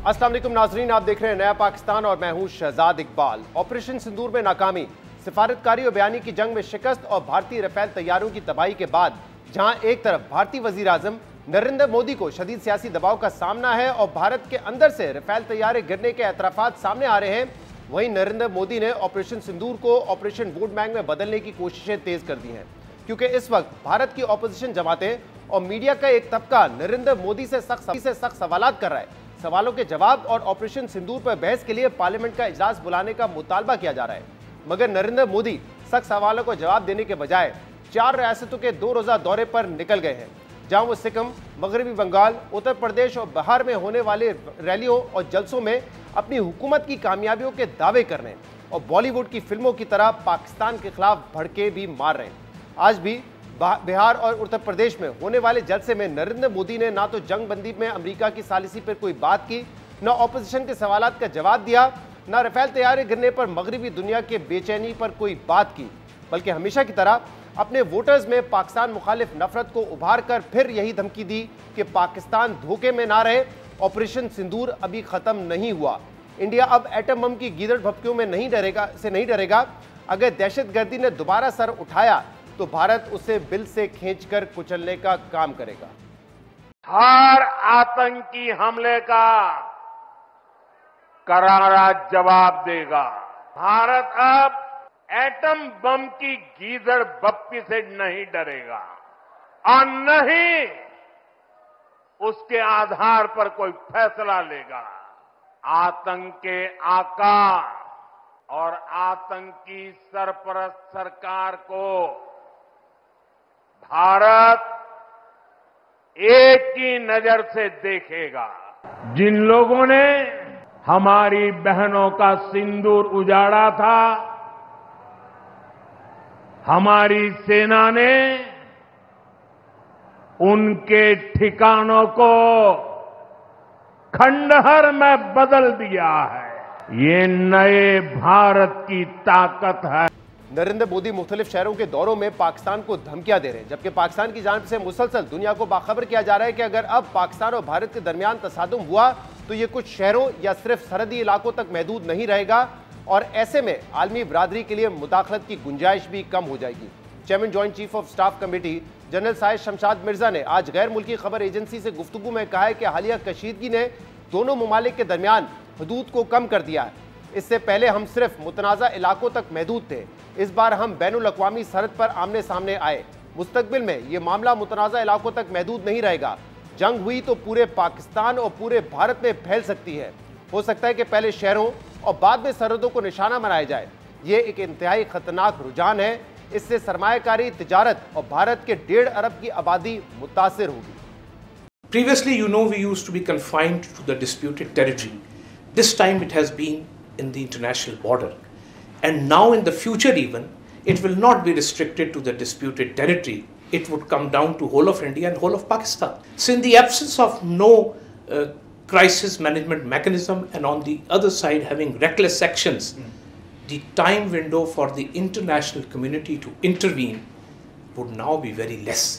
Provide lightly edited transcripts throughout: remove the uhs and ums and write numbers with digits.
अस्सलाम वालेकुम नाजरीन, आप देख रहे हैं नया पाकिस्तान और मैं हूं शहजाद इकबाल। ऑपरेशन सिंदूर में नाकामी, सिफारतकारी और बयानी की जंग में शिकस्त और भारतीय रफेल तैयारों की तबाही के बाद जहां एक तरफ भारतीय वजीर आजम नरेंद्र मोदी को शदीद सियासी दबाव का सामना है और भारत के अंदर से रफेल तैयारे गिरने के एतराफात सामने आ रहे हैं, वहीं नरेंद्र मोदी ने ऑपरेशन सिंदूर को ऑपरेशन वोट बैंक में बदलने की कोशिशें तेज कर दी हैं, क्योंकि इस वक्त भारत की ऑपोजिशन जमातें और मीडिया का एक तबका नरेंद्र मोदी से सख्त सवालात कर रहा है। सवालों के जवाब और ऑपरेशन सिंदूर पर बहस के लिए पार्लियामेंट का इजलास बुलाने का मुतालबा किया जा रहा है, मगर नरेंद्र मोदी सख्त सवालों को जवाब देने के बजाय 4 रियासतों के 2 रोजा दौरे पर निकल गए हैं, जहां वो सिक्किम, मगरबी बंगाल, उत्तर प्रदेश और बिहार में होने वाले रैलियों और जलसों में अपनी हुकूमत की कामयाबियों के दावे कर रहे हैं और बॉलीवुड की फिल्मों की तरह पाकिस्तान के खिलाफ भड़के भी मार रहे हैं। आज भी बिहार और उत्तर प्रदेश में होने वाले जलसे में नरेंद्र मोदी ने ना तो जंग बंदी में अमेरिका की सालिसी पर कोई बात की, ना ऑपोजिशन के सवालात का जवाब दिया, ना रफेल तैयारे गिरने पर मगरबी दुनिया के बेचैनी पर कोई बात की, बल्कि हमेशा की तरह अपने वोटर्स में पाकिस्तान मुखालिफ नफरत को उभार कर फिर यही धमकी दी कि पाकिस्तान धोखे में ना रहे, ऑपरेशन सिंदूर अभी खत्म नहीं हुआ, इंडिया अब एटम बम की गीदड़ भपकियों में नहीं डरेगा। अगर दहशतगर्दी ने दोबारा सर उठाया तो भारत उसे बिल से खींचकर कुचलने का काम करेगा। हर आतंकी हमले का करारा जवाब देगा। भारत अब एटम बम की गीदड़ भपकी से नहीं डरेगा और न ही उसके आधार पर कोई फैसला लेगा। आतंक के आका और आतंकी सरपरस्त सरकार को भारत एक ही नजर से देखेगा। जिन लोगों ने हमारी बहनों का सिंदूर उजाड़ा था, हमारी सेना ने उनके ठिकानों को खंडहर में बदल दिया है। ये नए भारत की ताकत है। नरेंद्र मोदी मुख्तलिफ शहरों के दौरों में पाकिस्तान को धमकियां दे रहे हैं, जबकि पाकिस्तान की जानिब से मुसलसल दुनिया को बाखबर किया जा रहा है कि अगर अब पाकिस्तान और भारत के दरमियान तसादुम हुआ तो ये कुछ शहरों या सिर्फ सरहदी इलाकों तक महदूद नहीं रहेगा और ऐसे में आलमी बरादरी के लिए मुदाखलत की गुंजाइश भी कम हो जाएगी। Chairman joint chief of staff committee general Shahid Shamshad Mirza ने आज गैर मुल्की खबर एजेंसी से गुफ्तगू में कहा है कि हालिया कशीदगी ने दोनों ममालिक के दरमियान हदूद को कम कर दिया है। इससे पहले हम सिर्फ मुतनाज़ा इलाकों तक महदूद थे, इस बार हम बैनुल अक़वामी सरहद पर आमने सामने आए। मुस्तकबिल में यह मामला मुतनाज़ा इलाकों तक महदूद नहीं रहेगा। जंग हुई तो पूरे पाकिस्तान और पूरे भारत में फैल सकती है। हो सकता है कि पहले शहरों और बाद में सरहदों को निशाना बनाया जाए। ये एक इंतहाई खतरनाक रुझान है। इससे सरमायाकारी, तिजारत और भारत के 1.5 अरब की आबादी मुतासिर होगी। Previously, we used to be confined to the disputed territory. This time it has been in the international border. And now in the future even, it will not be restricted to the disputed territory. It would come down to whole of India and whole of Pakistan. So in the absence of no crisis management mechanism and on the other side having reckless actions, the time window for the international community to intervene would now be very less.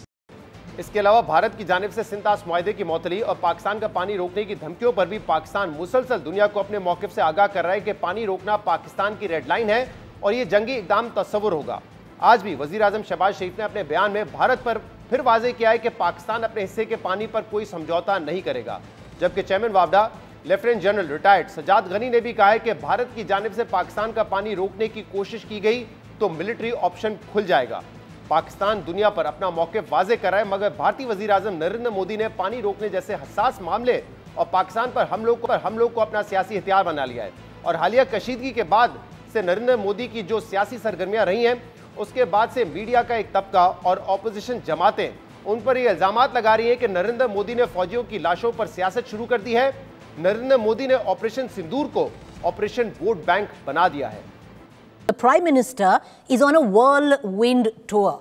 इसके अलावा भारत की जानिब से सिंतास मुआहदे की मौतली और पाकिस्तान का पानी रोकने की धमकियों पर भी पाकिस्तान मुसलसल दुनिया को अपने मौक़िफ़ से आगाह कर रहा है कि पानी रोकना पाकिस्तान की रेड लाइन है और ये जंगी इक़दाम तस्वुर होगा। आज भी वज़ीर आज़म शहबाज शरीफ ने अपने बयान में भारत पर फिर वाज़ेह किया है कि पाकिस्तान अपने हिस्से के पानी पर कोई समझौता नहीं करेगा, जबकि चेयरमैन वावडा lieutenant general retired Sajjad Ghani ने भी कहा है कि भारत की जानिब से पाकिस्तान का पानी रोकने की कोशिश की गई तो मिलिट्री ऑप्शन खुल जाएगा। पाकिस्तान दुनिया पर अपना मौक़िफ़ वाज़ेह कर रहा है, मगर भारतीय वज़ीर आज़म नरेंद्र मोदी ने पानी रोकने जैसे हसास मामले और पाकिस्तान पर हमलों को अपना सियासी हथियार बना लिया है। और हालिया कशीदगी के बाद से नरेंद्र मोदी की जो सियासी सरगर्मियाँ रही हैं, उसके बाद से मीडिया का एक तबका और ऑपोजिशन जमातें उन पर ये इल्ज़ामात लगा रही हैं कि नरेंद्र मोदी ने फौजियों की लाशों पर सियासत शुरू कर दी है। नरेंद्र मोदी ने ऑपरेशन सिंदूर को ऑपरेशन वोट बैंक बना दिया है। The Prime Minister is on a whirlwind tour,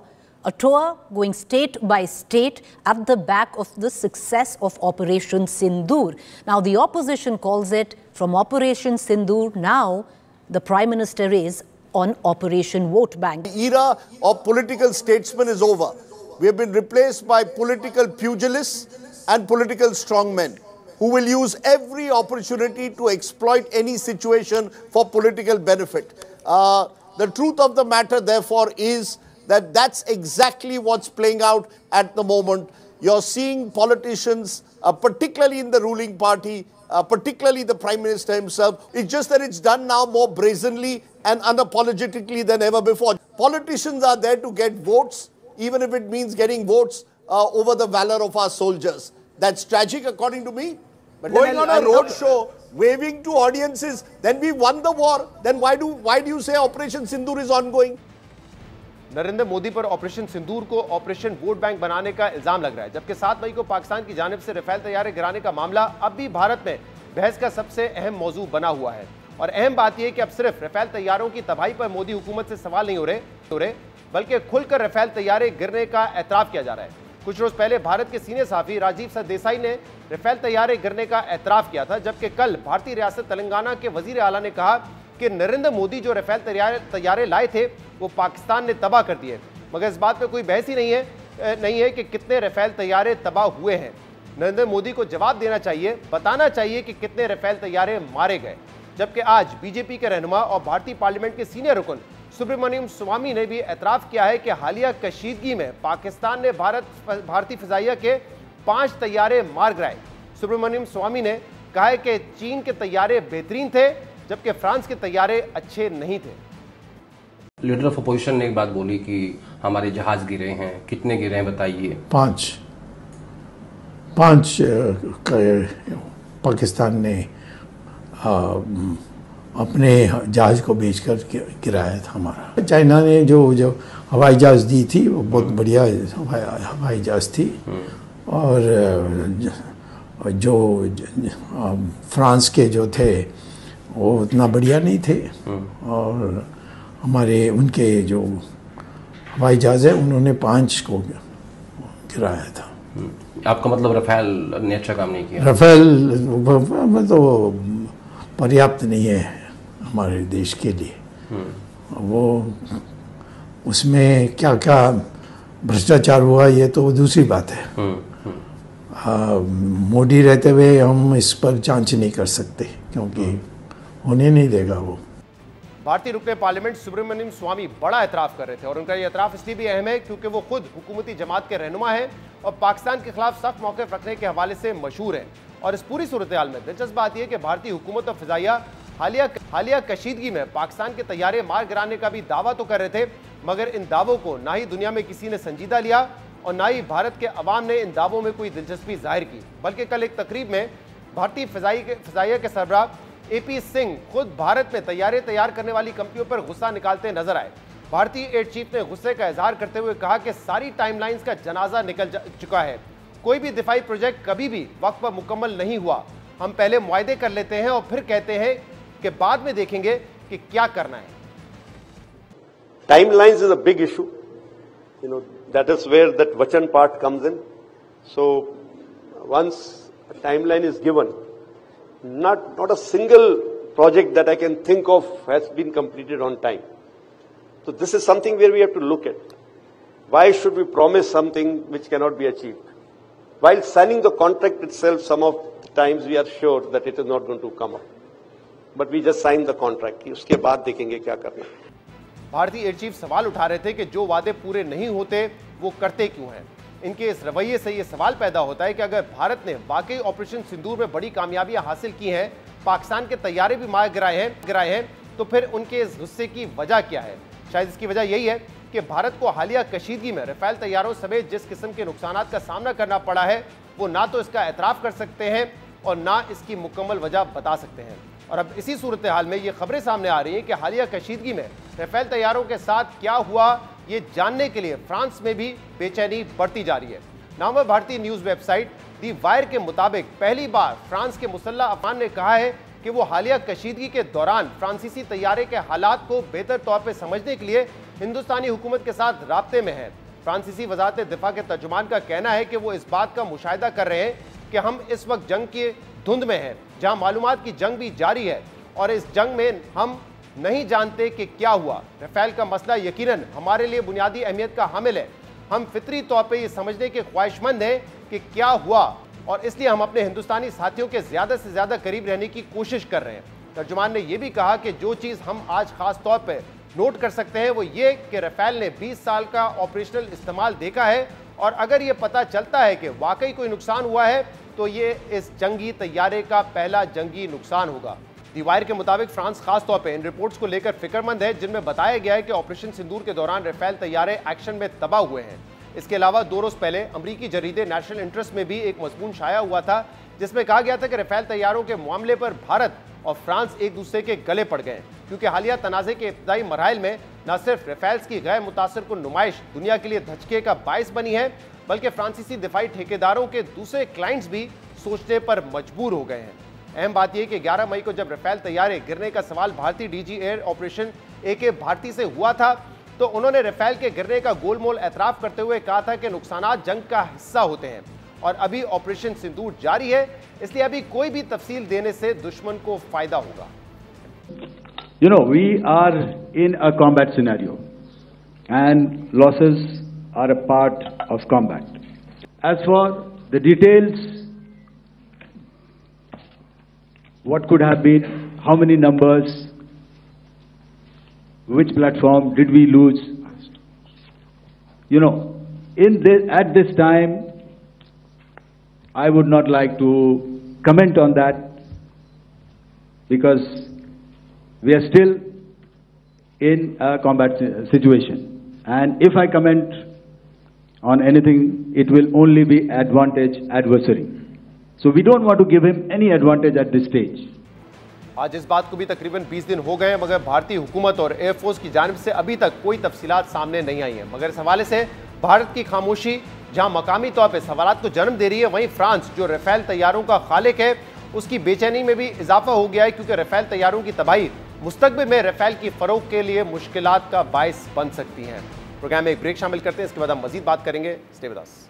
a tour going state by state at the back of the success of Operation Sindoor. Now, the opposition calls it from Operation Sindoor. Now, the Prime Minister is on Operation Vote Bank. The era of political statesmen is over. We have been replaced by political pugilists and political strongmen. who will use every opportunity to exploit any situation for political benefit. The truth of the matter, therefore, is that that's exactly what's playing out at the moment. You're seeing politicians, particularly in the ruling party, particularly the Prime Minister himself. It's just that it's done now more brazenly and unapologetically than ever before. Politicians are there to get votes, even if it means getting votes over the valor of our soldiers. That's tragic, according to me. But going on a road show, waving to audiences, then we won the war. Then why do you say Operation Sindoor is ongoing? Narendra Modi पर operation सिंदूर को operation vote bank बनाने का इल्जाम लग रहा है, जबकि 7 मई को पाकिस्तान की जानिब से राफेल तैयारे गिराने का मामला अब भी भारत में बहस का सबसे अहम मौजू बना हुआ है। और अहम बात यह कि अब सिर्फ राफेल तैयारों की तबाही पर मोदी हुकूमत से सवाल नहीं हो रहे, बल्कि खुलकर राफेल तैयारे गिरने का एतराफ किया जा रहा है। कुछ रोज पहले भारत के सीनियर सहाफी राजीव सरदेसाई ने राफेल तैयारे गिरने का एतराफ किया था, जबकि कल भारतीय रियासत तेलंगाना के वजीर आला ने कहा कि नरेंद्र मोदी जो राफेल तैयारे लाए थे वो पाकिस्तान ने तबाह कर दिए। मगर इस बात पे कोई बहस ही नहीं है कि कितने राफेल तैयारे तबाह हुए हैं। नरेंद्र मोदी को जवाब देना चाहिए, बताना चाहिए कि कितने राफेल तैयारे मारे गए। जबकि आज बीजेपी के रहनुमा और भारतीय पार्लियामेंट के सीनियर रुकन सुब्रमण्यम स्वामी ने भी एतराफ किया है कि हालिया कशीदगी में पाकिस्तान ने भारतीय फिजाइया के 5 तैयारे मार गिराए। सुब्रमण्यम स्वामी ने कहा है कि चीन के तैयारे बेहतरीन थे, जबकि फ्रांस के तैयारे अच्छे नहीं थे। लीडर ऑफ अपोजिशन ने एक बात बोली कि हमारे जहाज गिरे हैं, कितने गिरे हैं बताइए। 5 पाकिस्तान ने अपने जहाज को बेचकर गिराया था हमारा। चाइना ने जो हवाई जहाज दी थी वो बहुत बढ़िया हवाई जहाज थी, और जो फ्रांस के जो थे वो उतना बढ़िया नहीं थे, और उनके जो हवाई जहाज है उन्होंने 5 को गिराया था। आपका मतलब राफेल ने अच्छा काम नहीं किया? राफेल तो पर्याप्त नहीं है हमारे देश के लिए। वो उसमें क्या क्या भ्रष्टाचार हुआ ये तो दूसरी बात है। मोदी रहते हुए हम इस पर जांच नहीं कर सकते, क्योंकि होने नहीं देगा वो। भारतीय रुकने पार्लियामेंट सुब्रमण्यम स्वामी बड़ा एतराफ कर रहे थे, और उनका यह एतराफ इसलिए भी अहम है क्योंकि वो खुद हुकूमती जमात के रहनुमा हैं और पाकिस्तान के खिलाफ सख्त मौक़िफ़ रखने के हवाले से मशहूर हैं। और इस पूरी सूरत हाल में दिलचस्प बात यह है कि भारतीय हुकूमत और फिजाइया हालिया कशीदगी में पाकिस्तान के तैयारे मार गिराने का भी दावा तो कर रहे थे, मगर इन दावों को ना ही दुनिया में किसी ने संजीदा लिया और ना ही भारत के अवाम ने इन दावों में कोई दिलचस्पी जाहिर की। बल्कि कल एक तकरीब में भारतीय फिजाइया के सरबराह AP सिंह खुद भारत में तैयारे तैयार करने वाली कंपनियों पर गुस्सा निकालते नजर आए। भारतीय एयर चीफ ने गुस्से का इजहार करते हुए कहा कि सारी टाइमलाइंस का जनाजा निकल चुका है, कोई भी दिफाई प्रोजेक्ट कभी भी वक्त पर मुकम्मल नहीं हुआ। हम पहले मुआहदे कर लेते हैं और फिर कहते हैं कि बाद में देखेंगे कि क्या करना है। Timelines is a big issue. That is where that Vachan part comes in. So once a timeline is given, not a single project that I can think of has been completed on time. So this is something where we have to look at. Why should we promise something which cannot be achieved? While signing the contract itself, some of the times we are sure that it is not going to come up. But we just sign the contract. उसके बाद देखेंगे क्या करना है। भारतीय air chief सवाल उठा रहे थे कि जो वादे पूरे नहीं होते वो करते क्यों हैं। इनके इस रवैये से ये सवाल पैदा होता है कि अगर भारत ने वाकई ऑपरेशन सिंदूर में बड़ी कामयाबियां हासिल की हैं, पाकिस्तान के तैयारे भी मार गिराए हैं, तो फिर उनके इस गुस्से की वजह क्या है? शायद इसकी वजह यही है कि भारत को हालिया कशीदगी में राफेल तैयारों समेत जिस किस्म के नुकसानात का सामना करना पड़ा है, वो ना तो इसका एतराफ़ कर सकते हैं और ना इसकी मुकम्मल वजह बता सकते हैं। और अब इसी सूरत हाल में ये खबरें सामने आ रही हैं कि हालिया कशीदगी में राफेल तैयारों के साथ क्या हुआ, ये जानने के लिए फ्रांस में भी बेचैनी बढ़ती जा रही है। नामवर भारतीय न्यूज़ वेबसाइट दी वायर के मुताबिक पहली बार फ्रांस के मुसल्लह अफवान ने कहा है कि वो हालिया कशीदगी के दौरान फ्रांसीसी तैयारे के हालात को बेहतर तौर पर समझने के लिए हिंदुस्तानी हुकूमत के साथ राब्ते में है। फ्रांसीसी वजारत दिफा के तर्जुमान का कहना है कि वो इस बात का मुशाहिदा कर रहे हैं कि हम इस वक्त जंग की धुंध में हैं, जहां मालूमात की जंग भी जारी है और इस जंग में हम नहीं जानते कि क्या हुआ। राफेल का मसला यकीनन हमारे लिए बुनियादी अहमियत का हामिल है। हम फितरी तौर पर यह समझने के ख्वाहिशमंद हैं कि क्या हुआ और इसलिए हम अपने हिंदुस्तानी साथियों के ज्यादा से ज्यादा करीब रहने की कोशिश कर रहे हैं। तर्जुमान ने यह भी कहा कि जो चीज हम आज खास तौर पर नोट कर सकते हैं वो ये कि राफेल ने 20 साल का ऑपरेशनल इस्तेमाल देखा है, और अगर ये पता चलता है कि वाकई कोई नुकसान हुआ है तो ये इस जंगी तैयारे का पहला जंगी नुकसान होगा। दी वायर के मुताबिक फ्रांस खास तौर पे इन रिपोर्ट्स को लेकर फिक्रमंद है, जिनमें बताया गया है कि ऑपरेशन सिंदूर के दौरान राफेल तैयारे एक्शन में तबाह हुए हैं। इसके अलावा 2 रोज पहले अमरीकी जरीदे नेशनल इंटरेस्ट में भी एक मजमून शाया हुआ था, जिसमें कहा गया था कि राफेल तैयारों के मामले पर भारत और फ्रांस एक दूसरे के गले पड़ गए, क्योंकि हालिया तनाज़े के इब्तदाई मराहिल में न सिर्फ राफेल्स की गैर मुतासिर कुन नुमाइश दुनिया के लिए धचके का बायस बनी है, बल्कि फ्रांसीसी दिफाई ठेकेदारों के दूसरे क्लाइंट्स भी सोचने पर मजबूर हो गए हैं। अहम बात यह कि 11 मई को जब राफेल तैयारे गिरने का सवाल भारतीय DG air operation AK Bharti से हुआ था, तो उन्होंने राफेल के गिरने का गोलमोल एतराफ करते हुए कहा था कि नुकसानात जंग का हिस्सा होते हैं और अभी ऑपरेशन सिंदूर जारी है, इसलिए अभी कोई भी तफसील देने से दुश्मन को फायदा होगा। You know, we are in a combat scenario and losses are a part of combat. As for the details, what could have been, how many numbers, which platform did we lose? You know, at this time, I would not like to comment on that because we are still in a combat situation. And if I comment on anything, it will only be advantage adversary. So we don't want to give him any advantage at this stage. आज इस बात को भी तकरीबन 20 दिन हो गए, मगर भारतीय हुकूमत और एयरफोर्स की जानिब से अभी तक कोई तफसीलात सामने नहीं आई हैं। मगर इस हवाले से भारत की खामोशी जहां मकामी तौर पर सवालात को जन्म दे रही है, वहीं फ्रांस जो राफेल तैयारों का खालिक है उसकी बेचैनी में भी इजाफा हो गया है, क्योंकि राफेल तैयारों की तबाही मुस्तकबिल में राफेल की फरोख के लिए मुश्किलात का बायस बन सकती हैं। प्रोग्राम में एक ब्रेक शामिल करते हैं, इसके बाद हम मजीद बात करेंगे। Stay with us.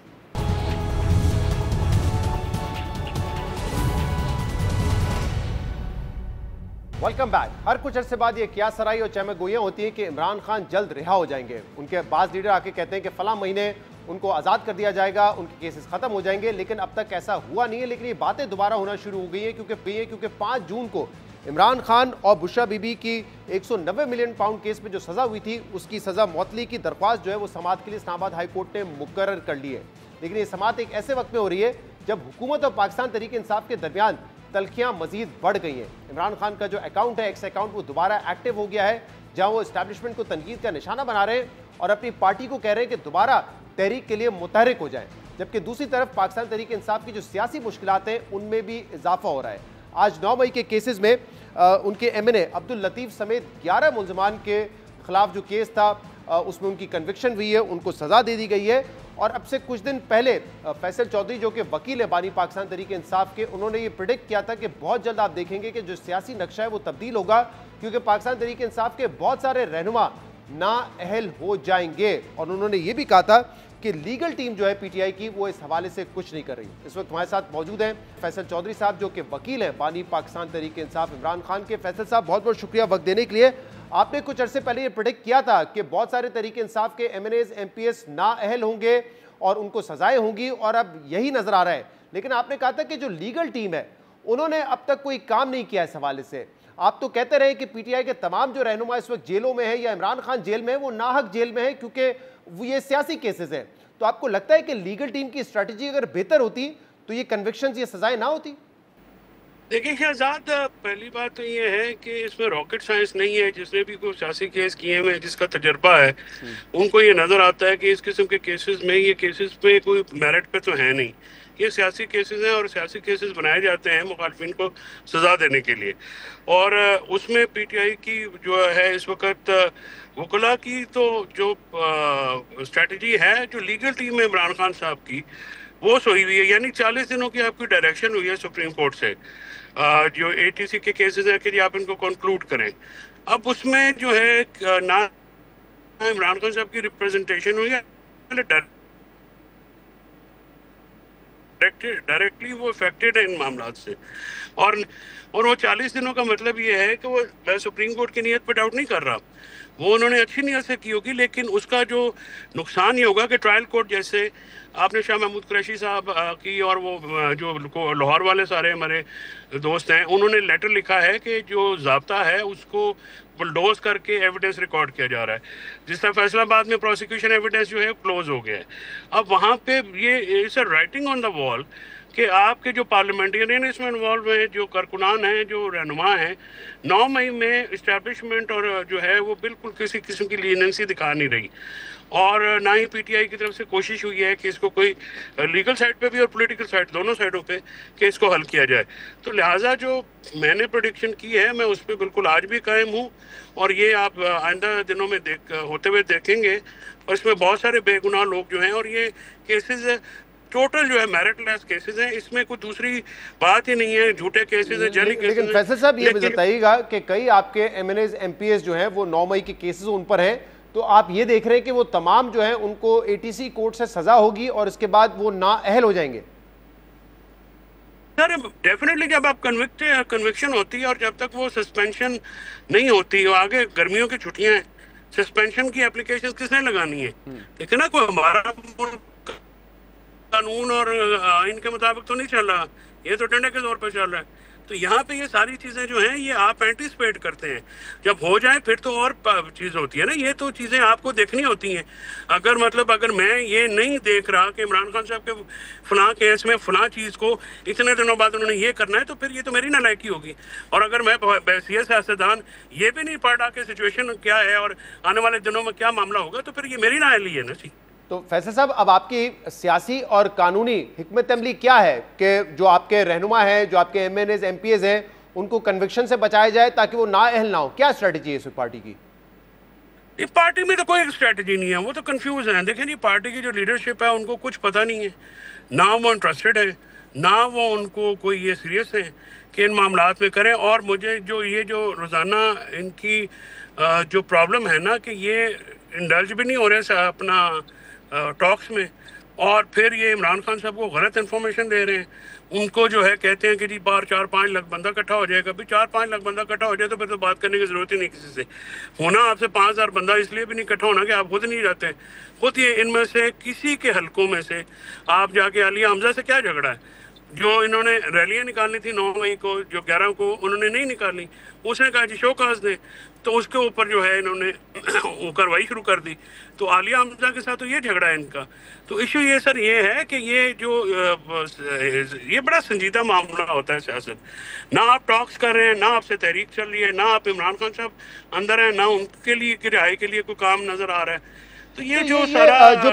Welcome back. हर कुछ अरसे बाद ये क्या सराई और चहमगोइयां होती हैं कि इमरान खान जल्द रिहा हो जाएंगे। उनके बाज़ लीडर आके कहते हैं कि फलां महीने उनको आज़ाद कर दिया जाएगा, उनके केसेस खत्म हो जाएंगे, लेकिन अब तक ऐसा हुआ नहीं है। लेकिन ये बातें दोबारा होना शुरू हो गई हैं क्योंकि 5 जून को इमरान खान और बुशरा बीबी की 190 मिलियन पाउंड केस में जो सज़ा हुई थी, उसकी सज़ा मौतली की दरख्वास्त जो है वो समाअत के लिए इस्लामाबाद हाई कोर्ट ने मुकर्रर कर ली है। लेकिन ये समाअत एक ऐसे वक्त में हो रही है जब हुकूमत और पाकिस्तान तहरीक इंसाफ के दरमियान तलखियां मजीद बढ़ गई हैं। इमरान खान का जो अकाउंट है, एक्स अकाउंट, वो दोबारा एक्टिव हो गया है, जहां वो एस्टैब्लिशमेंट को तनकीद का निशाना बना रहे हैं और अपनी पार्टी को कह रहे हैं कि दोबारा तहरीक के लिए मुतहरिक हो जाए। जबकि दूसरी तरफ पाकिस्तान तहरीक इंसाफ की जो सियासी मुश्किलात हैं उनमें भी इजाफा हो रहा है। आज 9 मई के केसेस में उनके MNA अब्दुल लतीफ़ समेत 11 मुलजमान के खिलाफ जो केस था उसमें उनकी कन्विक्शन हुई है, उनको सज़ा दे दी गई है। और अब से कुछ दिन पहले फैसल चौधरी जो कि वकील है बानी पाकिस्तान तहरीक इंसाफ के, उन्होंने ये प्रिडिक्ट किया था कि बहुत जल्द आप देखेंगे कि जो सियासी नक्शा है वो तब्दील होगा, क्योंकि पाकिस्तान तहरीक इंसाफ के बहुत सारे रहनुमा नाअहल हो जाएंगे। और उन्होंने ये भी कहा था कि लीगल टीम जो है PTI की वो इस हवाले से कुछ नहीं कर रही। इस वक्त हमारे साथ मौजूद हैं फैसल चौधरी साहब जो कि वकील हैं बानी पाकिस्तान तहरीक इंसाफ इमरान खान के। फैसल साहब, बहुत बहुत शुक्रिया वक्त देने के लिए। आपने कुछ अरसे पहले ये प्रेडिक्ट किया था कि बहुत सारे तहरीक इंसाफ के MNAs MPs नाअहल होंगे और उनको सजाएं होंगी, और अब यही नजर आ रहा है। लेकिन आपने कहा था कि जो लीगल टीम है उन्होंने अब तक कोई काम नहीं किया इस हवाले से। आप तो कहते रहे कि PTI के तमाम जो रहनुमा इस वक्त जेलों में है या इमरान खान जेल में है, वो नाहक जेल में है क्योंकि ये सियासी केसेस हैं। तो आपको लगता है कि लीगल टीम की स्ट्रैटेजी अगर बेहतर होती तो ये कन्विक्शंस, ये सजाएं ना होती? देखिए शहजाद, पहली बात तो ये है कि इसमें रॉकेट साइंस नहीं है। जिसने भी कोई सियासी केस किए हुए जिसका तजर्बा है उनको ये नज़र आता है कि इस किस्म के केसेस में, ये केसेस में कोई मेरिट पे तो है नहीं, ये सियासी केसेस हैं और सियासी केसेस बनाए जाते हैं मुखालफिन को सज़ा देने के लिए। और उसमें PTI की जो है इस वक्त वकला की तो जो स्ट्रेटजी है, जो लीगल टीम है इमरान खान साहब की, वो सोई हुई है। यानी 40 दिनों की आपकी डायरेक्शन हुई है सुप्रीम कोर्ट से, जो ATC के केसेस हैं कि आप इनको कंक्लूड करें। अब उसमें जो है ना इमरान खान साहब की रिप्रेजेंटेशन हुई है, डायरेक्टली वो अफेक्टेड है इन मामला से। और वो 40 दिनों का मतलब ये है कि वो, मैं सुप्रीम कोर्ट की नीयत पर डाउट नहीं कर रहा, वो उन्होंने अच्छी नीयत से की होगी, लेकिन उसका जो नुकसान ये होगा कि ट्रायल कोर्ट जैसे आपने शाह महमूद कुरैशी साहब की और वो जो लाहौर वाले सारे हमारे दोस्त हैं, उन्होंने लेटर लिखा है कि जो ज़ाब्ता है उसको बुलडोज करके एविडेंस रिकॉर्ड किया जा रहा है, जिस तरह फैसलाबाद में प्रोसिक्यूशन एविडेंस जो है क्लोज हो गया है। अब वहाँ पे ये it's writing on the wall कि आपके जो पार्लियामेंटेरियन इसमें इन्वॉल्व हैं, जो कारकुनान हैं, जो रहनुमा हैं, 9 मई में इस्टेब्लिशमेंट और जो है वो बिल्कुल किसी किस्म की लीनेंसी दिखा नहीं रही, और ना ही पीटीआई की तरफ से कोशिश हुई है कि इसको कोई लीगल साइड पे भी और पॉलिटिकल साइड दोनों साइडों पे कि इसको हल किया जाए। तो लिहाजा जो मैंने प्रेडिक्शन की है मैं उस पर बिल्कुल आज भी कायम हूँ, और ये आप आइंदा दिनों में होते हुए देखेंगे। और इसमें बहुत सारे बेगुनाह लोग जो हैं, और ये केसेस टोटल जो है मेरिटलेस केसेस हैं, इसमें कोई दूसरी बात ही नहीं है, झूठे केसेस हैं, जाली केसेस। लेकिन फैसल साहब ये बताइएगा कि कई आपके एमएनएस एमपीएस जो हैं वो 9 मई के केसेस उन पर हैं, तो आप ये देख रहे हैं कि वो तमाम जो हैं उनको एटीसी कोर्ट से सजा होगी और इसके बाद वो नाअहल हो जाएंगे? सर डेफिनेटली जब आप कन्विक्शन होती है और जब तक वो सस्पेंशन नहीं होती, आगे गर्मियों की छुट्टियां हैं, सस्पेंशन की एप्लीकेशन किसने लगानी है? देखिए ना, कोई हमारा कानून और इनके मुताबिक तो नहीं चल रहा, ये तो डंडे के तौर पर चल रहा है। तो यहाँ पे ये सारी चीजें जो हैं ये आप एंटीसिपेट करते हैं, जब हो जाए फिर तो और चीज होती है ना, ये तो चीजें आपको देखनी होती हैं। अगर मैं ये नहीं देख रहा कि इमरान खान साहब के फलां केस में फलां चीज को इतने दिनों बाद उन्होंने ये करना है, तो फिर ये तो मेरी नालायकी होगी। और अगर मैं बैसियत सियासतदान ये भी नहीं पढ़ रहा कि सिचुएशन क्या है और आने वाले दिनों में क्या मामला होगा, तो फिर ये मेरी नाअहली है ना जी। तो फैसल साहब, अब आपकी सियासी और कानूनी हिकमत अमली क्या है कि जो आपके रहनुमा हैं, जो आपके एमएनएस एमपीएस हैं, उनको कन्विक्शन से बचाया जाए ताकि वो नाअहल ना हो? क्या स्ट्रेटजी है इस पार्टी की? इस पार्टी में तो कोई स्ट्रेटजी नहीं है, वो तो कंफ्यूज है। देखिए नहीं, पार्टी की जो लीडरशिप है उनको कुछ पता नहीं है, ना वो इंटरेस्टेड है, ना वो उनको कोई ये सीरियस है कि इन मामलात में करें। और मुझे जो रोज़ाना इनकी जो प्रॉब्लम है ना कि ये इंडल्ज भी नहीं हो रहे अपना टॉक्स में, और फिर ये इमरान खान साहब को गलत इन्फॉर्मेशन दे रहे हैं। उनको जो है कहते हैं कि जी बाहर 4-5 लाख बंदा इकट्ठा हो जाएगा। अभी 4-5 लाख बंदा इकट्ठा हो जाए तो फिर तो बात करने की जरूरत ही नहीं किसी से। होना आपसे 5,000 बंदा इसलिए भी नहीं इकट्ठा होना कि आप खुद नहीं जाते, खुद ये इनमें से किसी के हलकों में से आप जाके आलिया हमजा से क्या झगड़ा है? जो इन्होंने रैलियां निकालनी थी 9 मई को, जो 11 को उन्होंने नहीं निकाली, उसने कहा जी शोकाज दें, तो उसके ऊपर जो है इन्होंने कार्रवाई शुरू कर दी। तो आलिया हमजा के साथ तो ये झगड़ा है इनका। तो इशू ये सर ये है कि ये बड़ा संजीदा मामला होता है सियासत। ना आप टॉक्स कर रहे हैं, ना आपसे तहरीक चल रही है, ना आप इमरान खान साहब अंदर हैं, ना उनके लिए रिहाई के लिए कोई काम नजर आ रहा है। तो ये जो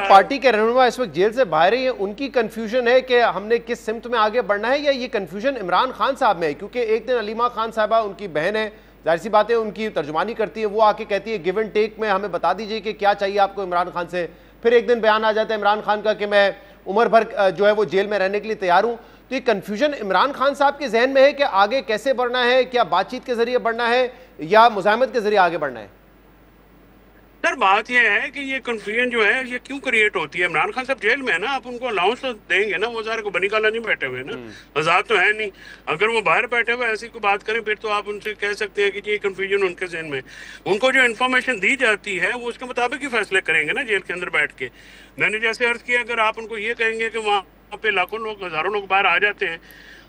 पार्टी के रहनुमा इस वक्त जेल से बाहर ही है, उनकी कंफ्यूजन है कि हमने किस सिमत में आगे बढ़ना है, या ये कंफ्यूजन इमरान खान साहब में है? क्योंकि एक दिन अलीमा खान साहबा, उनकी बहन है, जाहिर सी बात है उनकी तर्जुमानी करती है, वो आके कहती है गिव एंड टेक में हमें बता दीजिए कि क्या चाहिए आपको इमरान खान से। फिर एक दिन बयान आ जाता है इमरान खान का कि मैं उम्र भर जो है वो जेल में रहने के लिए तैयार हूं। तो ये कंफ्यूजन इमरान खान साहब के जहन में है कि आगे कैसे बढ़ना है, क्या बातचीत के जरिए बढ़ना है या मुज़ाहमत के जरिए आगे बढ़ना है? सर बात यह है कि ये कंफ्यूजन जो है ये क्यों क्रिएट होती है? इमरान खान साहब जेल में है ना, आप उनको अलाउंस तो देंगे ना, वो सारे को बनी काला नहीं बैठे हुए ना, आजाद तो है नहीं। अगर वो बाहर बैठे हुए ऐसी कोई बात करें फिर तो आप उनसे कह सकते हैं कि ये कंफ्यूजन उनके जहन में। उनको जो इन्फॉर्मेशन दी जाती है वो उसके मुताबिक ही फैसले करेंगे ना जेल के अंदर बैठ के। मैंने जैसे अर्ज किया, अगर आप उनको ये कहेंगे कि वहाँ पे लाखों लोग, हजारों लोग बाहर आ जाते हैं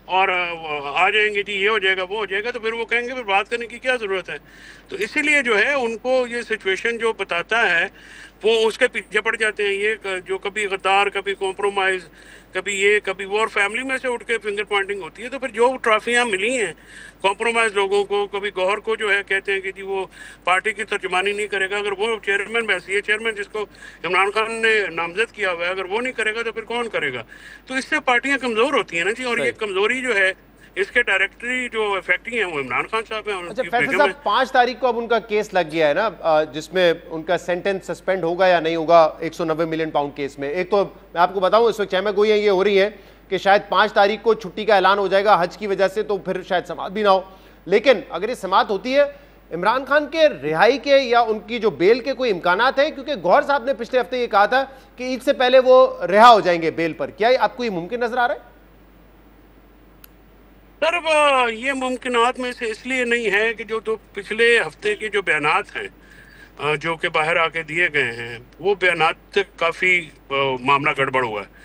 और आ जाएंगे जी ये हो जाएगा वो हो जाएगा, तो फिर वो कहेंगे फिर बात करने की क्या ज़रूरत है? तो इसीलिए जो है उनको ये सिचुएशन जो बताता है वो उसके पीछे पड़ जाते हैं। ये जो कभी गद्दार, कभी कॉम्प्रोमाइज़, कभी ये कभी वो, और फैमिली में से उठ के फिंगर पॉइंटिंग होती है। तो फिर जो ट्रॉफियाँ मिली हैं कॉम्प्रोमाइज़ लोगों को, कभी गौहर को जो है कहते हैं कि जी वो पार्टी की तर्जुमानी नहीं करेगा, अगर वो चेयरमैन वैसी है, चेयरमैन जिसको इमरान खान ने नामजद किया हुआ है, अगर वो नहीं करेगा तो फिर कौन करेगा? तो इससे पार्टियाँ कमज़ोर होती हैं ना जी, और ये कमज़ोरी जो है इसके डायरेक्टली जो इफेक्टिंग है वो इमरान खान साहब हैं। अच्छा फैसल साहब, 5 तारीख को अब उनका केस लग गया है ना, जिसमें उनका सेंटेंस सस्पेंड होगा या नहीं होगा 190 मिलियन पाउंड केस में। एक तो मैं आपको बताऊं इस वक्त चहमा गोइयां ये हो रही है कि शायद 5 तारीख को छुट्टी का ऐलान हो जाएगा हज की वजह से, तो फिर शायद समाअत भी ना हो। लेकिन अगर ये समाअत होती है, इमरान खान के रिहाई के या उनकी जो बेल के कोई इम्कानात हैं? क्योंकि गौहर साहब ने पिछले हफ्ते ये कहा था कि ईद से पहले वो रिहा हो जाएंगे बेल पर। क्या आपको ये मुमकिन नजर आ रहा है? सर ये मुमकिनात में से इसलिए नहीं है कि जो तो पिछले हफ्ते के जो बयानात हैं जो कि बाहर आके दिए गए हैं, वो बयानात से काफ़ी मामला गड़बड़ हुआ है।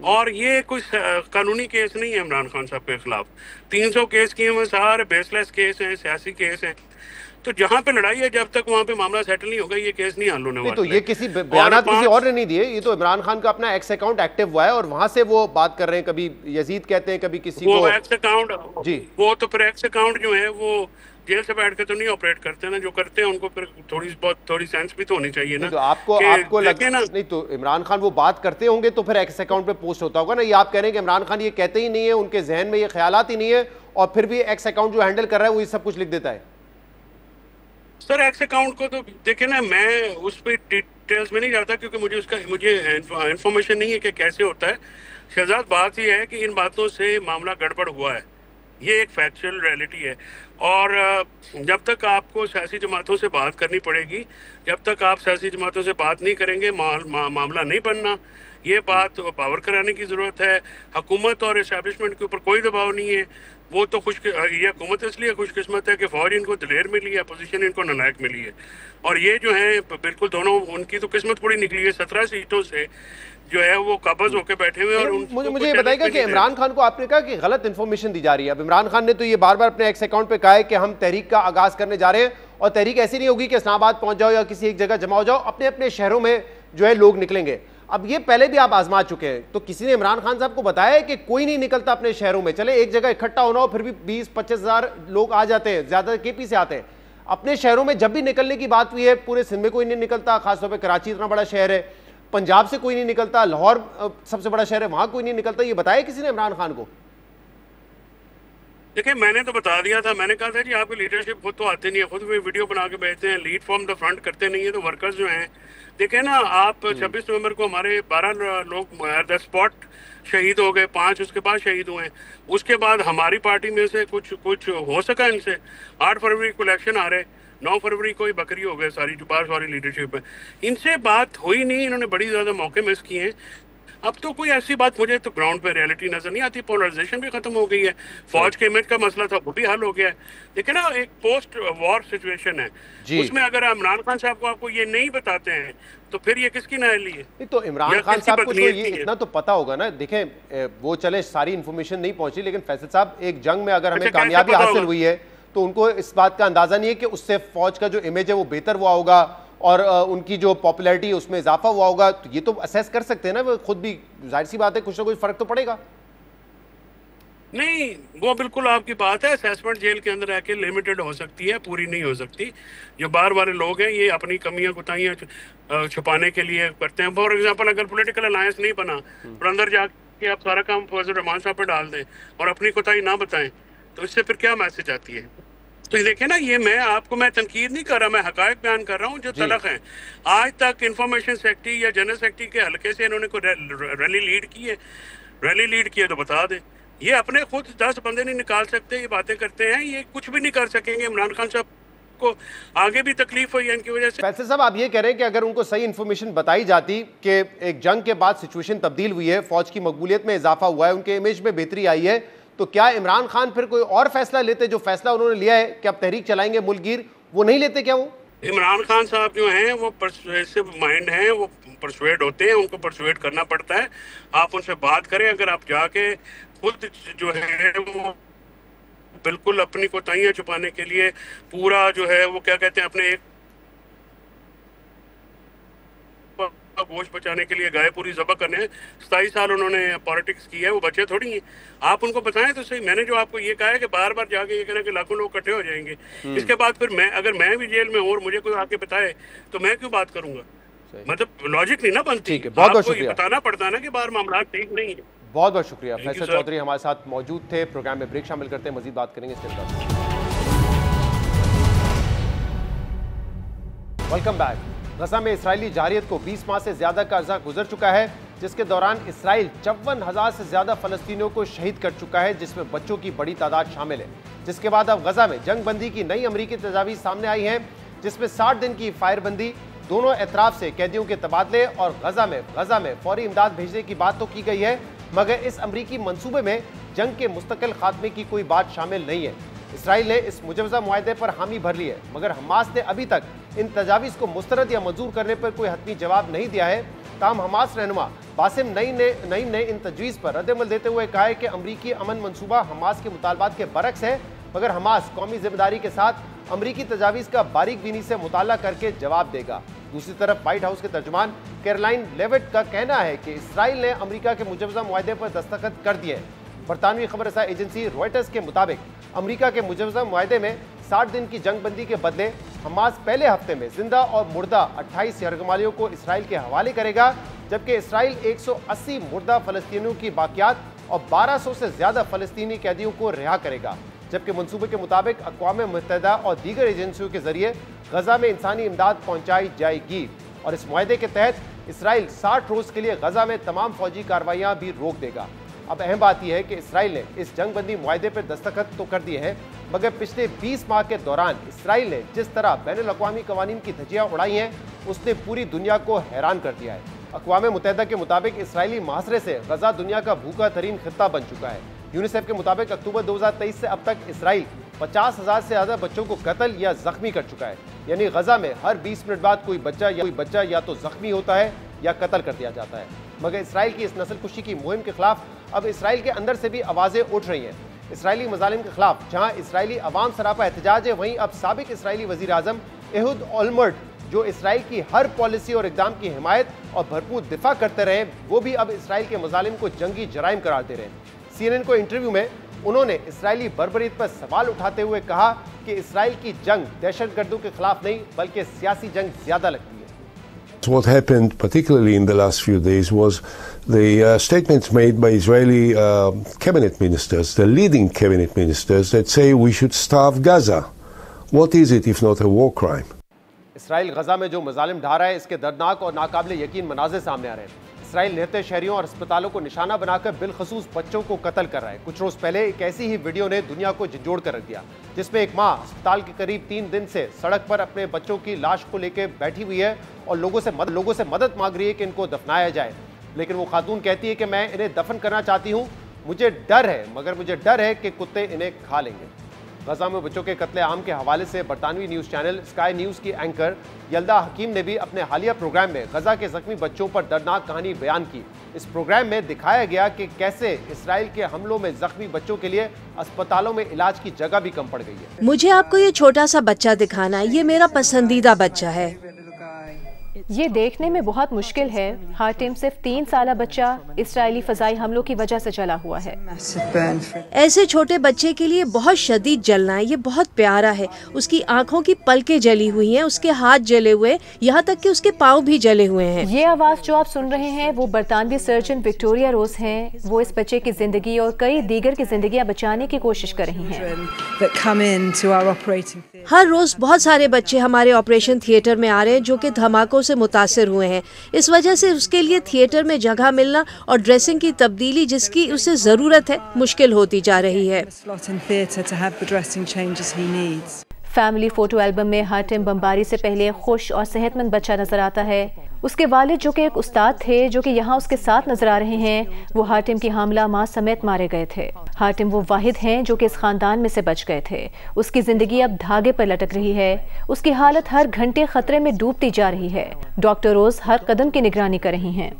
और ये कोई कानूनी केस नहीं है इमरान खान साहब के खिलाफ। 300 केस किए हुए, सारे बेसलेस केस हैं, सियासी केस हैं। तो जहाँ पे लड़ाई है, जब तक वहाँ पे मामला सेटल नहीं होगा, ये केस नहीं हल होने वाला। तो ये किसी बयानात किसी और ने नहीं दिए, ये तो इमरान खान का अपना एक्स अकाउंट एक्टिव हुआ है और वहां से वो बात कर रहे हैं। कभी यजीद कहते हैं, कभी किसी को एक्स अकाउंट जी, वो तो फिर एक्स अकाउंट जो है वो जेल से बैठ के तो नहीं ऑपरेट करते ना, जो करते हैं उनको फिर थोड़ी सेंस भी तो होनी चाहिए ना। तो आपको लगे ना, नहीं तो इमरान खान वो बात करते होंगे तो फिर एक्स अकाउंट पे पोस्ट होता होगा ना। ये आप कह रहे हैं कि इमरान खान ये कहते ही नहीं है, उनके जहन में ये ख्यालात ही नहीं है, और फिर भी एक्स अकाउंट जो हैंडल कर रहा है वो ये सब कुछ लिख देता है। सर एक्स अकाउंट को तो देखिए ना, मैं उस पर डिटेल्स में नहीं जाता क्योंकि मुझे इंफॉर्मेशन नहीं है कि कैसे होता है। शहजाद, बात यह है कि इन बातों से मामला गड़बड़ हुआ है, ये एक फैक्चुअल रियलिटी है। और जब तक आपको सियासी जमातों से बात करनी पड़ेगी, जब तक आप सियासी जमातों से बात नहीं करेंगे मामला नहीं बनना। ये बात पावर कराने की ज़रूरत है। हुकूमत और इस्टेब्लिशमेंट के ऊपर कोई दबाव नहीं है। वो तो ये हुकूमत इसलिए खुशकिस्मत है कि फौज इनको दिलेर मिली है, अपोजिशन इनको नालायक मिली है। और ये जो है बिल्कुल दोनों, उनकी तो किस्मत पूरी निकली है। 17 सीटों से जो है वो काबज होकर बैठे हुए। और मुझे ये बताइएगा कि इमरान खान को आपने कहा कि गलत इंफॉर्मेशन दी जा रही है। अब इमरान खान ने तो ये बार बार अपने एक्स अकाउंट पे कहा है कि हम तहरीक का आगाज करने जा रहे हैं, और तहरीक ऐसी नहीं होगी कि इस्लामाबाद पहुंच जाओ या किसी एक जगह जमा हो जाओ, अपने अपने शहरों में जो है लोग निकलेंगे। अब ये पहले भी आप आजमा चुके हैं, तो किसी ने इमरान खान साहब को बताया है कि कोई नहीं निकलता अपने शहरों में, चले एक जगह इकट्ठा होना हो फिर भी 20-25 हज़ार लोग आ जाते हैं, ज्यादा केपी से आते हैं। अपने शहरों में जब भी निकलने की बात हुई है, पूरे सिंध में कोई नहीं निकलता, खासतौर पर कराची इतना बड़ा शहर है, पंजाब से कोई नहीं निकलता, लाहौर सबसे बड़ा शहर है, वहां कोई नहीं निकलता। ये बताया किसी ने इमरान खान को? देखिए, मैंने तो बता दिया था, मैंने कहा था जी आपकी लीडरशिप खुद तो आते नहीं है, खुद भी वीडियो बना के भेजते हैं, लीड फ्रॉम द फ्रंट करते नहीं है। तो वर्कर्स जो हैं, देखें ना आप, 26 नवंबर को हमारे 12 लोग एट द स्पॉट शहीद हो गए, 5 उसके बाद शहीद हुए। उसके बाद हमारी पार्टी में से कुछ हो सका इनसे। 8 फरवरी को इलेक्शन आ रहे, 9 फरवरी को ही बकरी हो गए सारी जुबार वाली लीडरशिप में। इनसे बात हुई नहीं, इन्होंने बड़ी ज़्यादा मौके मिस किए हैं। अब तो कोई ऐसी बात, मुझे तो ग्राउंड पे रियलिटी नजर नहीं आती। पोलराइजेशन भी खत्म हो गई है, फौज के इमेज का मसला था वो भी हल हो गया है। देखिए ना, एक पोस्ट वॉर सिचुएशन है, उसमें अगर इमरान खान साहब को आपको ये नहीं बताते हैं तो फिर ये किसकी नाअहली है? नहीं तो इमरान खान साहब को तो ये इतना तो पता होगा ना। देखें, वो चले सारी इंफॉर्मेशन नहीं पहुंची, लेकिन फैसल साहब, एक जंग में अगर हमें कामयाबी हासिल हुई है तो उनको इस बात का अंदाजा नहीं है कि उससे फौज का जो इमेज है वो बेहतर हुआ होगा और उनकी जो पॉपुलैरिटी उसमें इजाफा हुआ होगा। तो ये तो असेस कर सकते हैं ना वो खुद भी, जाहिर सी बात है कुछ ना कुछ फर्क तो पड़ेगा। नहीं, वो बिल्कुल आपकी बात है। असेसमेंट जेल के अंदर आके लिमिटेड हो सकती है, पूरी नहीं हो सकती। जो बाहर वाले लोग हैं ये अपनी कमियां कुताहियां छुपाने के लिए करते हैं। फॉर एग्जाम्पल, अगर पोलिटिकल अलायंस नहीं बना और अंदर जाके आप सारा काम फौज रहमान साहब पर डाल दें और अपनी कोताही ना बताएं, तो इससे फिर क्या मैसेज आती है? तो देखिए ना, ये मैं तनकीद नहीं कर रहा, मैं हकायक बयान कर रहा हूँ जो तलख है। आज तक इंफॉर्मेशन सेक्रेटरी या जनरल सेक्रेटरी के हल्के से इन्होंने कोई रैली लीड की है तो बता दें। ये अपने खुद 10 बंदे नहीं निकाल सकते, ये बातें करते हैं, ये कुछ भी नहीं कर सकेंगे। इमरान खान साहब को आगे भी तकलीफ हुई है इनकी वजह से। फैसल साहब, आप ये कह रहे हैं कि अगर उनको सही इंफॉर्मेशन बताई जाती कि एक जंग के बाद सिचुएशन तब्दील हुई है, फौज की मकबूलियत में इजाफा हुआ है, उनके इमेज में बेहतरी आई है, तो क्या इमरान खान फिर कोई और फैसला लेते? जो फैसला उन्होंने लिया है कि अब तहरीक चलाएंगे मुल्कगीर, वो नहीं लेते क्या? वो इमरान खान साहब जो हैं वो परसुएसिव माइंड हैं, वो परसुएड होते हैं, उनको परसुएड करना पड़ता है। आप उनसे बात करें, अगर आप जाके खुद जो है वो बिल्कुल अपनी कोताहियां छुपाने के लिए पूरा जो है वो क्या कहते हैं, अपने एक गोश्त बचाने के लिए गाय पूरी ज़बह करने। 27 साल उन्होंने पॉलिटिक्स की है, वो बच्चे थोड़ी हैं। आप उनको बताएं तो सही। मैंने जो आपको ये कहा है कि बार बार जाके ये कहना कि लाखों लोग इकट्ठे हो जाएंगे, इसके बाद फिर अगर मैं भी जेल में हूँ और मुझे कोई आके बताए तो मैं क्यों बात करूंगा? मतलब लॉजिक नहीं ना बनती। बहुत बहुत शुक्रिया। बताना पड़ता है ना कि बार मामला ठीक नहीं है। बहुत बहुत शुक्रिया। फैसल चौधरी हमारे साथ मौजूद थे। प्रोग्राम में ब्रेक शामिल करते हैं, मजीद बात करेंगे इसके बाद। Welcome back. गजा में इसराइली जारियत को 20 माह से ज्यादा का अर्सा गुजर चुका है, जिसके दौरान इसराइल 54,000 से ज्यादा फलस्तीनियों को शहीद कर चुका है, जिसमें बच्चों की बड़ी तादाद शामिल है। जिसके बाद अब गजा में जंग बंदी की नई अमरीकी तजावीज़ सामने आई हैं, जिसमें 60 दिन की फायरबंदी, दोनों एतराफ से कैदियों के तबादले और गजा में फौरी इमदाद भेजने की बात तो की गई है, मगर इस अमरीकी मंसूबे में जंग के मुस्तकिल खात्मे की कोई बात शामिल नहीं है। इसराइल ने इस मुजवजा मुआहदे पर हामी भर ली है, मगर हमास ने अभी तक इन तजावीज़ को मुस्तरद या मंजूर करने पर कोई हतमी जवाब नहीं दिया है। ताहम हमास रहनुमा बासिम नईम ने इन तजवीज़ पर रद्द-ए-अमल देते हुए कहा है कि अमरीकी अमन मंसूबा हमास के मुतालबात के बरक्स है, मगर हमास कौमी जिम्मेदारी के साथ अमरीकी तजावीज़ का बारीक बीनी से मुताला करके जवाब देगा। दूसरी तरफ व्हाइट हाउस के तर्जुमान कैरोलाइन लेविट का कहना है कि इसराइल ने अमरीका के मुजवजा मुआहदे पर दस्तखत कर दिए। बरतानवी खबर रसा एजेंसी रॉयटर्स के मुताबिक अमरीका के मुजवजा मुआहदे में 60 दिन की जंग बंदी के बदले हमास पहले हफ्ते में जिंदा और मुर्दा 28 यरगमालियों को इसराइल के हवाले करेगा, जबकि इसराइल 180 मुर्दा फलस्तीनियों की बाकियात और 1200 से ज्यादा फलस्तीनी कैदियों को रिहा करेगा। जबकि मंसूबे के मुताबिक अक़वाम मुत्तहिदा और दीगर एजेंसियों के जरिए गजा में इंसानी इमदाद पहुंचाई जाएगी और इस मुआहदे के तहत इसराइल 60 रोज के लिए गजा में तमाम फौजी कार्रवाइयां भी रोक देगा। अब अहम बात यह है कि इसराइल ने इस जंग बंदी मुआहदे पर दस्तखत तो कर दिए हैं, मगर पिछले 20 माह के दौरान इसराइल ने जिस तरह बैनुल-अक़वामी कवानीन की धज्जियां उड़ाई हैं, उसने पूरी दुनिया को हैरान कर दिया है। अक़वाम मुत्तहिदा के मुताबिक इसराइली मुहासरे से गजा दुनिया का भूखा तरीन खित्ता बन चुका है। यूनिसेफ के मुताबिक अक्टूबर 2023 से अब तक इसराइल 50,000 से ज्यादा बच्चों को कत्ल या जख्मी कर चुका है। यानी गजा में हर 20 मिनट बाद कोई बच्चा या तो जख्मी होता है या कत्ल कर दिया जाता है। मगर इसराइल की इस नस्लकुशी की मुहिम के खिलाफ अब इसराइल के अंदर से भी आवाजें उठ रही हैं। इसराइली मजालिम के खिलाफ जहां इसराइली अवाम सरापा एहतजाज है, वहीं अब साबिक इसराइली वजीर आजम एहुद ओलमर्ट, जो इसराइल की हर पॉलिसी और इक़दाम की हिमायत और भरपूर दिफा करते रहे, वो भी अब इसराइल के मजालिम को जंगी जराइम करार दे रहे हैं। CNN को इंटरव्यू में उन्होंने इसराइली बर्बरीत पर सवाल उठाते हुए कहा कि इसराइल की जंग दहशतगर्दों के खिलाफ नहीं बल्कि सियासी जंग ज्यादा लगती है। What happened, particularly in the last few days, was the statements made by Israeli cabinet ministers, the leading cabinet ministers, that say we should starve Gaza. What is it if not a war crime? Israel Gaza में जो मजालिम ढा रहा है, इसके दर्दनाक और नाकाबिले यकीन मनाज़िर सामने आ रहे हैं। इसराइल निहत्ते शहरियों और अस्पतालों को निशाना बनाकर बिलखसूस बच्चों को कत्ल कर रहा है। कुछ रोज पहले एक ऐसी ही वीडियो ने दुनिया को झंझोड़ कर रख दिया, जिसमें एक माँ अस्पताल के करीब 3 दिन से सड़क पर अपने बच्चों की लाश को लेकर बैठी हुई है और लोगों से मदद मांग रही है कि इनको दफनाया जाए। लेकिन वो खातून कहती है कि मैं इन्हें दफन करना चाहती हूँ, मुझे डर है, मगर मुझे डर है कि कुत्ते इन्हें खा लेंगे। गजा में बच्चों के कत्ले आम के हवाले से बरतानवी न्यूज़ चैनल स्काई न्यूज़ की एंकर यल्दा हकीम ने भी अपने हालिया प्रोग्राम में गजा के जख्मी बच्चों पर दर्दनाक कहानी बयान की। इस प्रोग्राम में दिखाया गया कि कैसे इसराइल के हमलों में जख्मी बच्चों के लिए अस्पतालों में इलाज की जगह भी कम पड़ गई है। मुझे आपको ये छोटा सा बच्चा दिखाना है, ये मेरा पसंदीदा बच्चा है। ये देखने में बहुत मुश्किल है। हातिम सिर्फ 3 साल बच्चा इस्राएली फजाई हमलों की वजह से चला हुआ है। ऐसे छोटे बच्चे के लिए बहुत शदीद जलना है। ये बहुत प्यारा है। उसकी आंखों की पलकें जली हुई हैं, उसके हाथ जले हुए, यहाँ तक कि उसके पाँव भी जले हुए हैं। ये आवाज़ जो आप सुन रहे हैं वो बरतानवी सर्जन विक्टोरिया रोज हैं। वो इस बच्चे की जिंदगी और कई दीगर की जिंदगियाँ बचाने की कोशिश कर रही हैं। हर रोज बहुत सारे बच्चे हमारे ऑपरेशन थिएटर में आ रहे हैं जो कि धमाकों से मुतासिर हुए हैं। इस वजह से उसके लिए थिएटर में जगह मिलना और ड्रेसिंग की तब्दीली जिसकी उसे जरूरत है मुश्किल होती जा रही है। फैमिली फोटो एल्बम में हातिम बमबारी से पहले खुश और सेहतमंद बच्चा नजर आता है। उसके वालिद जो कि एक उस्ताद थे, जो कि यहाँ उसके साथ नजर आ रहे हैं, वो हातिम की हामला माँ समेत मारे गए थे। हातिम वो वाहिद हैं जो कि इस खानदान में से बच गए थे। उसकी जिंदगी अब धागे पर लटक रही है। उसकी हालत हर घंटे खतरे में डूबती जा रही है। डॉक्टर रोज हर कदम की निगरानी कर रही हैं।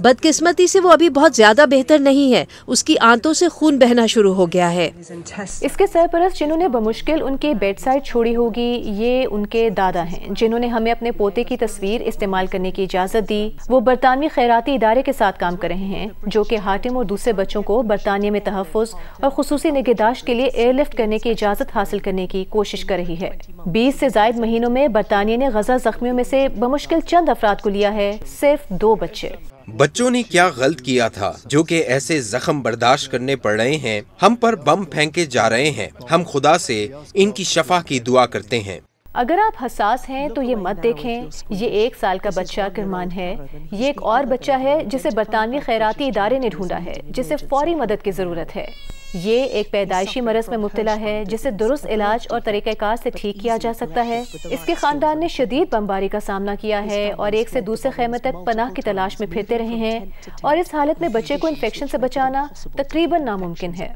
बदकिस्मती से वो अभी बहुत ज्यादा बेहतर नहीं है। उसकी आंतों से खून बहना शुरू हो गया है। इसके सरपरस्त जिन्होंने बमुश्किल उनके बेड साइड छोड़ी होगी, ये उनके दादा हैं, जिन्होंने हमें अपने पोते की तस्वीर इस्तेमाल करने की इजाजत दी। वो बरतानवी खैराती इदारे के साथ काम कर रहे हैं, जो कि हातिम और दूसरे बच्चों को बरतानिया में तहफ़्फ़ुज़ और खुसूसी निगहदाश्त के लिए एयरलिफ्ट करने की इजाजत हासिल करने की कोशिश कर रही है। 20 से ज़ायद महीनों में बरतानिया ने गजा जख्मियों में से बमुश्किल चंद अफराद को लिया है, सिर्फ 2 बच्चे। बच्चों ने क्या गलत किया था जो कि ऐसे जख्म बर्दाश्त करने पड़ रहे हैं। हम पर बम फेंके जा रहे हैं। हम खुदा से इनकी शफा की दुआ करते हैं। अगर आप हसास हैं तो ये मत देखें। ये 1 साल का बच्चा किरमान है। ये एक और बच्चा है जिसे बरतानवी खैराती इदारे ने ढूंढा है, जिसे फौरी मदद की जरूरत है। ये एक पैदाइशी मरज में मुब्तला है जिसे दुरुस्त इलाज और तरीक़ाकार से ठीक किया जा सकता है। इसके खानदान ने शदीद बमबारी का सामना किया है और एक से दूसरे खैमे तक पनाह की तलाश में फिरते रहे हैं और इस हालत में बच्चे को इन्फेक्शन से बचाना तकरीबन नामुमकिन है।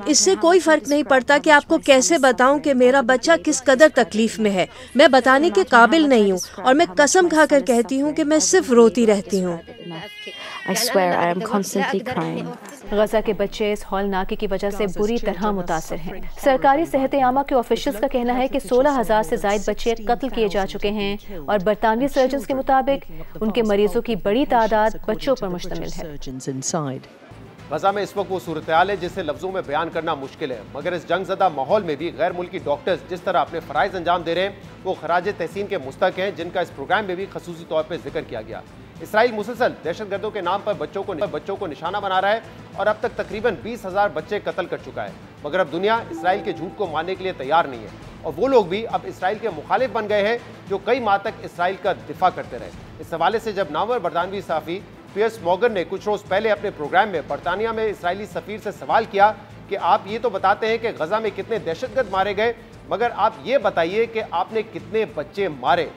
इससे कोई फर्क नहीं पड़ता कि आपको कैसे बताऊं कि मेरा बच्चा किस कदर तकलीफ में है। मैं बताने के काबिल नहीं हूं और मैं कसम खाकर कहती हूं कि मैं सिर्फ रोती रहती हूं। गजा के बच्चे इस हौलनाकी की वजह से बुरी तरह मुतासिर हैं। सरकारी सेहत आमा के ऑफिशियल्स का कहना है कि 16,000 से ज़ायद बच्चे कत्ल किए जा चुके हैं और बरतानवी सर्जन्स के मुताबिक उनके मरीजों की बड़ी तादाद बच्चों पर मुश्तमिल है। गजा में इस वक्त वो सूरत हाल है जिसे लफ्जों में बयान करना मुश्किल है, मगर इस जंगज़दा माहौल में भी गैर मुल्की डॉक्टर्स जिस तरह अपने फ़राइज़ अंजाम दे रहे हैं वो खराज तहसीन के मुस्तक हैं, जिनका इस प्रोग्राम में भी खसूसी तौर पर जिक्र किया गया। इसराइल मुसलसल दहशतगर्दों के नाम पर बच्चों को निशाना बना रहा है और अब तक तकरीबन 20,000 बच्चे कत्ल कर चुका है, मगर अब दुनिया इसराइल के झूठ को मानने के लिए तैयार नहीं है और वो लोग भी अब इसराइल के मुखालिफ बन गए हैं जो कई माह तक इसराइल का दिफा करते रहे। इस हवाले से जब नामवर बरतानवी सहाफ़ी पियर्स मॉर्गन ने कुछ रोज़ पहले अपने प्रोग्राम में बरतानिया में इसराइली सफ़ीर से सवाल किया कि आप ये तो बताते हैं कि गजा में कितने दहशतगर्द मारे गए, मगर आप ये बताइए कि आपने कितने बच्चे मारे।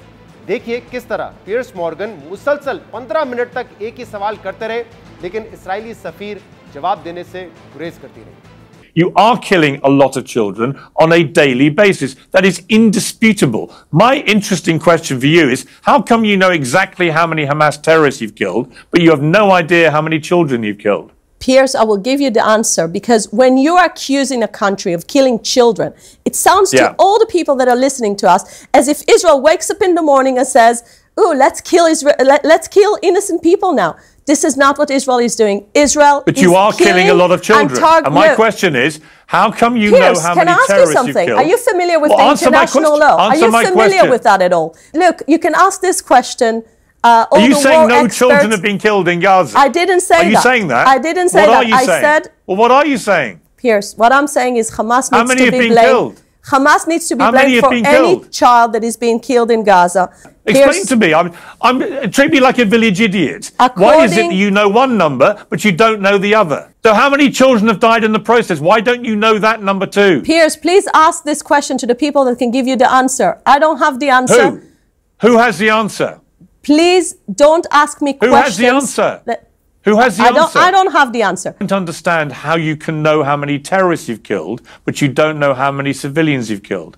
देखिए किस तरह पियर्स मॉर्गन मुसलसल 15 मिनट तक एक ही सवाल करते रहे, लेकिन इसराइली सफ़ीर जवाब देने से गुरेज करती रही। You are killing a lot of children on a daily basis. That is indisputable. My interesting question for you is, how come you know exactly how many Hamas terrorists you've killed, but you have no idea how many children you've killed? Piers, I will give you the answer, because when you are accusing a country of killing children, it sounds to all the people that are listening to us as if Israel wakes up in the morning and says, "Oh, let's kill Israel. Let's kill innocent people now." This is not what Israel is doing. Israel But you are killing a lot of children. And my question is, how come you know how many terrorists you've killed? Are you familiar with the international law? Are you familiar with that at all? Look, you can ask this question. Are you saying no children have been killed in Gaza? I didn't say that. Are you saying that? I didn't say that. What are you saying? Well, what are you saying? Piers, what I'm saying is Hamas How needs many to have be been blamed. killed? Hamas needs to be How many blamed have for been any killed? child that is being killed in Gaza. Explain to me. Treat me like a village idiot. Why is it that you know one number but you don't know the other? So how many children have died in the process? Why don't you know that number too? Piers, please ask this question to the people that can give you the answer. I don't have the answer. Who has the answer? Please don't ask me questions. Who has the answer? Who has the answer? I don't have the answer. I don't understand how you can know how many terrorists you've killed, but you don't know how many civilians you've killed.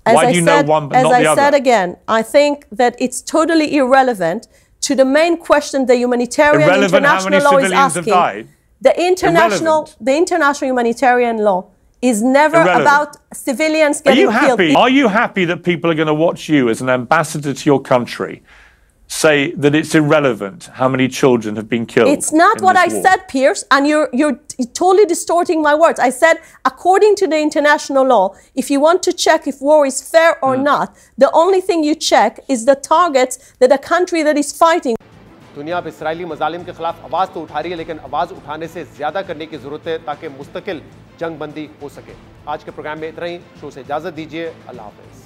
Why do you know one but not the other? As I said again, I think that it's totally irrelevant to the main question the humanitarian international law is asking. The international humanitarian law is never about civilians getting killed. Are you happy that people are going to watch you as an ambassador to your country say that it's irrelevant how many children have been killed? It's not what I said, Piers, and you're totally distorting my words. I said, according to the international law, if you want to check if war is fair or not, the only thing you check is the targets that a country that is fighting. दुनिया अब Israeli मजालिम के खिलाफ आवाज़ तो उठा रही है, लेकिन आवाज़ उठाने से ज़्यादा करने की ज़रूरत है ताकि मुस्तकिल जंग बंदी हो सके। आज के प्रोग्राम में इतना ही। शो से इजाज़त दीजिए। अल्लाह हाफ़िज़।